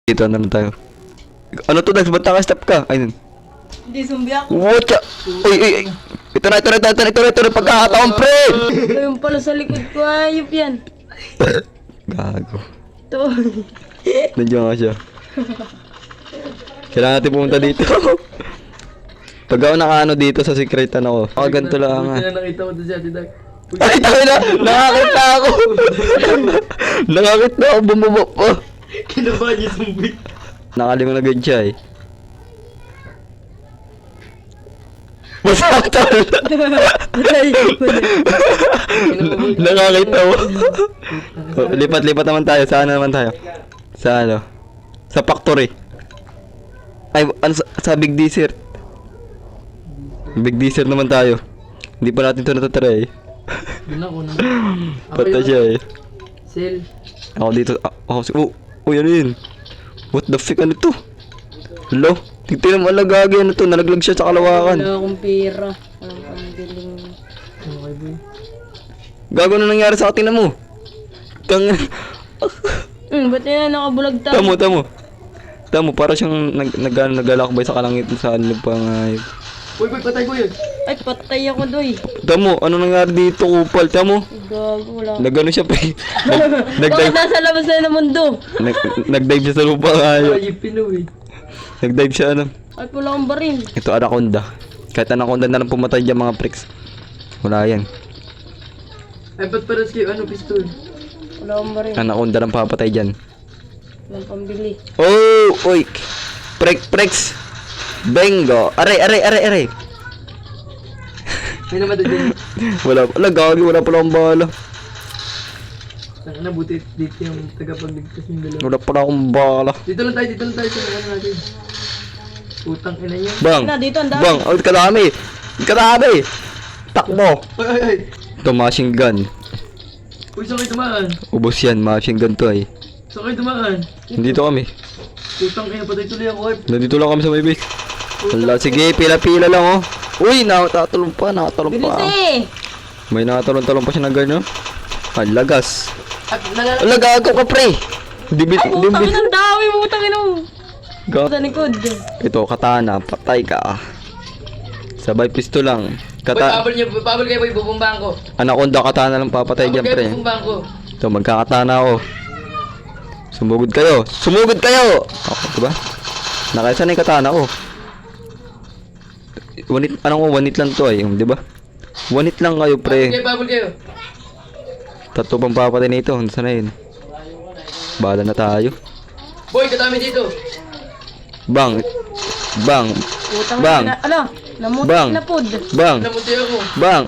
Dito na lang tayo. Ano to, Dax? Ba't naka-stop ka? Ayun. Hindi, zombie ako. Wotcha! Uy! Ito na, pagkakataon, pre! Ayun pala sa likod ko, ayop yan. Gago. Ito. Nandiyan nga siya. Kailangan natin pumunta dito. Pag ako nakaano dito sa secretan ako. Ganito lang nga. Nakita mo doon si Ate Dag. Ay, tayo na! Nakakita ako! Nakakita ako, bumaba pa. Kinabahan niya zombie. Nakalimang na ganyan siya eh. Masaktan! Patay. Nakakita mo. Lipat-lipat naman tayo. Saan naman tayo? Sa ano? Sa factory. Ay, ano sa Big Desert. Big Desert naman tayo. Hindi pa natin ito natatry eh. Doon ako na. Pata siya eh. Sel. Ako dito. Ako si... Oh, ano yun? What the fuck? Ano to? Hello? Tignan mo alagagi. Ano to? Nalaglag siya sa kalawakan. Wala akong pera. Walang pambiling. Okay, boy. Gago na nangyari sa atin na mo. Ba't yan nakabulag tayo? Tamo, para siyang naglalakbay sa kalangit sa lupang Boy, patay ko yun. Ay, patay ako doy. Tamo, ano nangyari dito, kupal? Tamo, Gago, wala. nagano siya pa. Bakit Nagdive, nasa labas na ng mundo? nagdive siya sa lupang Ay, yung Pinoy. Nagdive siya ano. Ay, wala akong baril. Ito anaconda. Kahit anaconda na lang pumatay dyan mga pricks. Wala yan. Ay, ba't paras kayo? Ano, pistol? Wala akong baril. Anaconda lang papatay dyan. Walang pambili. Oh, oy. Pricks. Bingo. Aray. May naman doon. Wala gagi, wala pala akong bala. Saan na, buti dito yung tagapagligtas ng dalawa. Wala pala akong bala. Dito lang tayo sa ano natin. Utang ina niya. Bang. Na, dito, ang dami. Bang, oh, kadami. Takbo. Ay. Ito, machine gun. Uy, saan kayo dumaan? Ubos yan, machine gun to eh. Saan kayo dumaan? Nandito kami. Utang ina, patay tuloy ako. Nandito lang kami sa may base. Wala, sige, pila-pila lang oh. Uy, nakatalong pa. Bilis eh! May nakatalong pa siya na ganyan. Ay, lagas. At Lagago ka, pre. Ay, putang inang dami, putang inang. Sa likod. Ito, katana. Patay ka. Sabay pisto lang. Pabol kayo boy, bubumbahan ko. Anaconda katana lang papatay dyan, pre. Bubumbahan ko. Ito, magkakatana ako. Sumugod kayo! Okay, diba? Nakaisa na yung katana ko. One hit lang to ay, diba? One hit lang kayo, pre. Pabol kayo. Tatlo pang papatay na ito. Saan na yun? Bahala na tayo. Boy, katami dito. Bang! Putang Bang. ina. Ano? Namuti Bang. na pod. Namunti ako.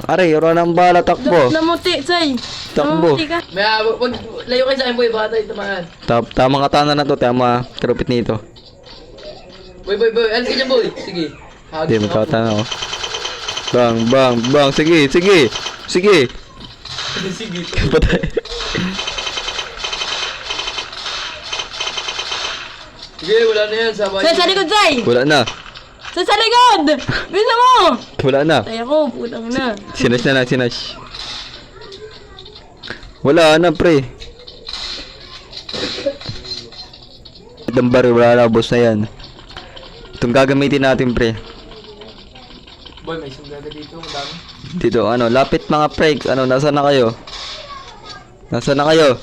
Aray, wala nang bala, takbo. Namuti, say. Takbo. Namuti ka. May wag layo kayo sa akin boy, baka tayo tamaan. Tamang katana na to, tama karupit nito. Boy, alis ka dyan boy. Sige. Hindi, magkakatana ako. Bang! Sige! Sige. Patay. Sige, wala na yan. Sabay. Say, sa likod, say. Wala na. Say, sa likod. Bisa mo. Wala na. Tay ako, putang ina. Sinash. Wala na, pre. Itong baril, wala na, boss na yan. Itong gagamitin natin, pre. Boy, may sunggaga dito. Ang dami. Dito, lapit mga pre. Nasaan na kayo?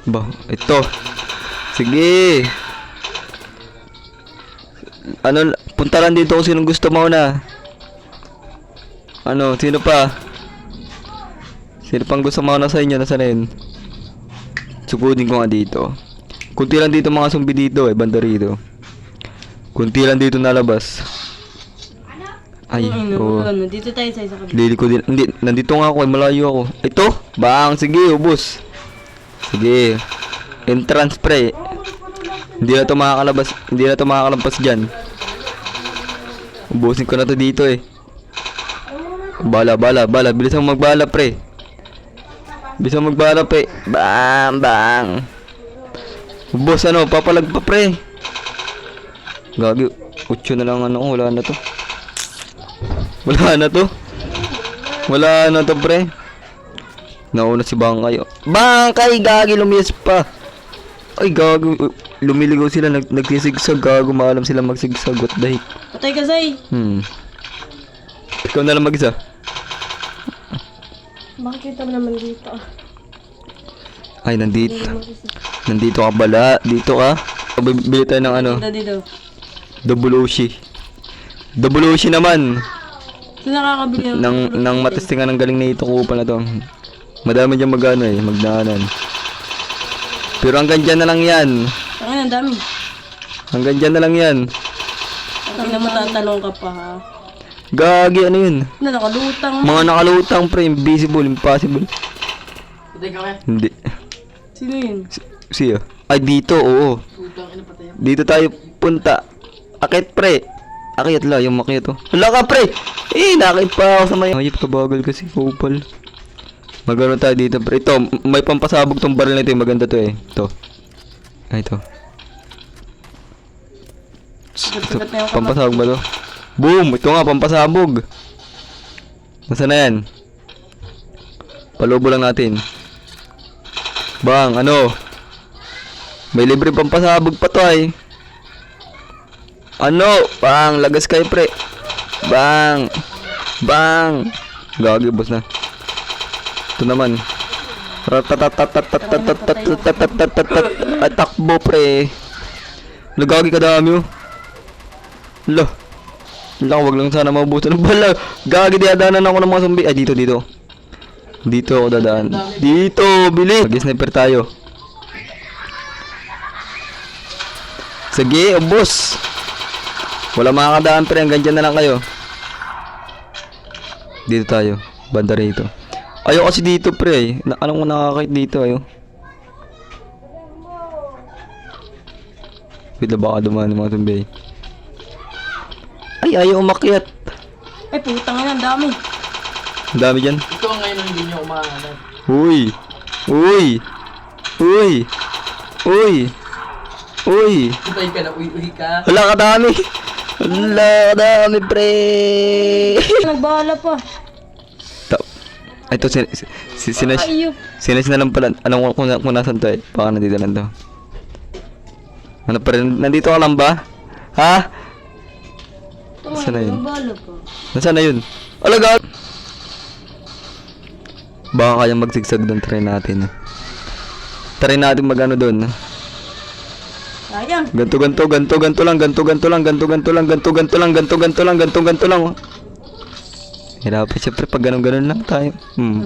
Ba, ito. Sige. Punta lang dito kung sinong gusto mauna. Sino pa? Sino pang gusto mauna sa inyo? Nasaan na yun? Sugudin ko nga dito. Kunti lang dito mga zombie dito banda rito. Kunti lang dito nalabas. Ay, oh. Dito tayo sa isa kabila. Lili ko din. Hindi, nandito nga ako, malayo ako. Ito, bang, sige, ubos. Sige. Entrance pre. Hindi na to makakalampas dyan. Ubusin ko na to dito eh. Bala. Bilis mo magbala pre. Bang. Ubos papalag pa pre. Gagi, 8 na lang wala na to. Wala na to pre. Nauna si Bangkay. Bangkay, gagi, lumias pa. Ay, gago. Lumiligaw sila. Nagsisigsag. Gago. Maalam sila magsigsag. What the heck? Patay ka, Zay. Ikaw na lang mag-isa. Bakit kita mo naman dito? Ay, nandito. Nandito ka pala. Dito ka. Bili tayo ng ano. Dito. Double Oshi. Double Oshi naman. Sino nakakabili Nang matestingan ng galing na ito kupal na to. Madami dyan magano eh. Magdaanan. Pero hanggang dyan na lang yan. Ang dami. Hanggang dyan na lang yan. Ang na matatalong ka pa, ha? Gagi, ano yun? Na, nakalutang. Mga nakalutang pre. Invisible, impossible. Patay ka kaya? Hindi. Sino yun? Siya. Ay, dito, oo. Putang ina patay ako. Dito tayo punta. Akit pre. Akit la, yung makit to. Wala ka pre! Eh, nakit pa ako sa may... Ayip, kabagal kasi, kupal. Magano tayo dito pre. Ito, may pampasabog tong baril na ito. Maganda to eh. Ito. Ay, ito. Sigat na yung kamay. Pampasabog ba to? Boom! Ito nga, pampasabog. Nasaan na yan? Palubo lang natin. Bang, ano? May libre pampasabog pa to ay. Ano? Bang, lagas kayo pre. Bang. Bang. Gagi, boss na. Ito naman. Takbo pre. Lagagi ka dami oh. Lo. Lang, wag lang sana maubusan ng bala. Gagi, diadanan ako ng mga zombie. Ay, dito. Dito ako dadaan. Dito, bili. Mag-sniper tayo. Sige, boss. Wala makakadaan pre, hanggang dyan na lang kayo. Dito tayo. Banda rito. Ayaw kasi dito pre. Anong ko nakakait dito ayo. Wait na baka dumaan ng mga tumbay. Ay, ayaw umakyat. Ay, putang ina, ang dami. Ang dami dyan. Ito ang ngayon ang hindi nyo umahanap. Uy! Uy! Uy! Uy! Uy! Patay ka na, uy ka. Wala ka dami! Wala ka dami pre! Nagbahala pa. Ito, sinas Ayop. na lang pala. Alam ko kung nasan to eh. Baka nandito lang to. Ano pa rin? Nandito ka lang ba? Ha? Saan na yun? Nagbahala pa. Nasaan na yun? Alaga! Baka kaya magsigsag doon. Try natin. Try natin magano doon. Sayang. Ganto lang. Hirapin siyempre pag ganun lang tayo. Patay.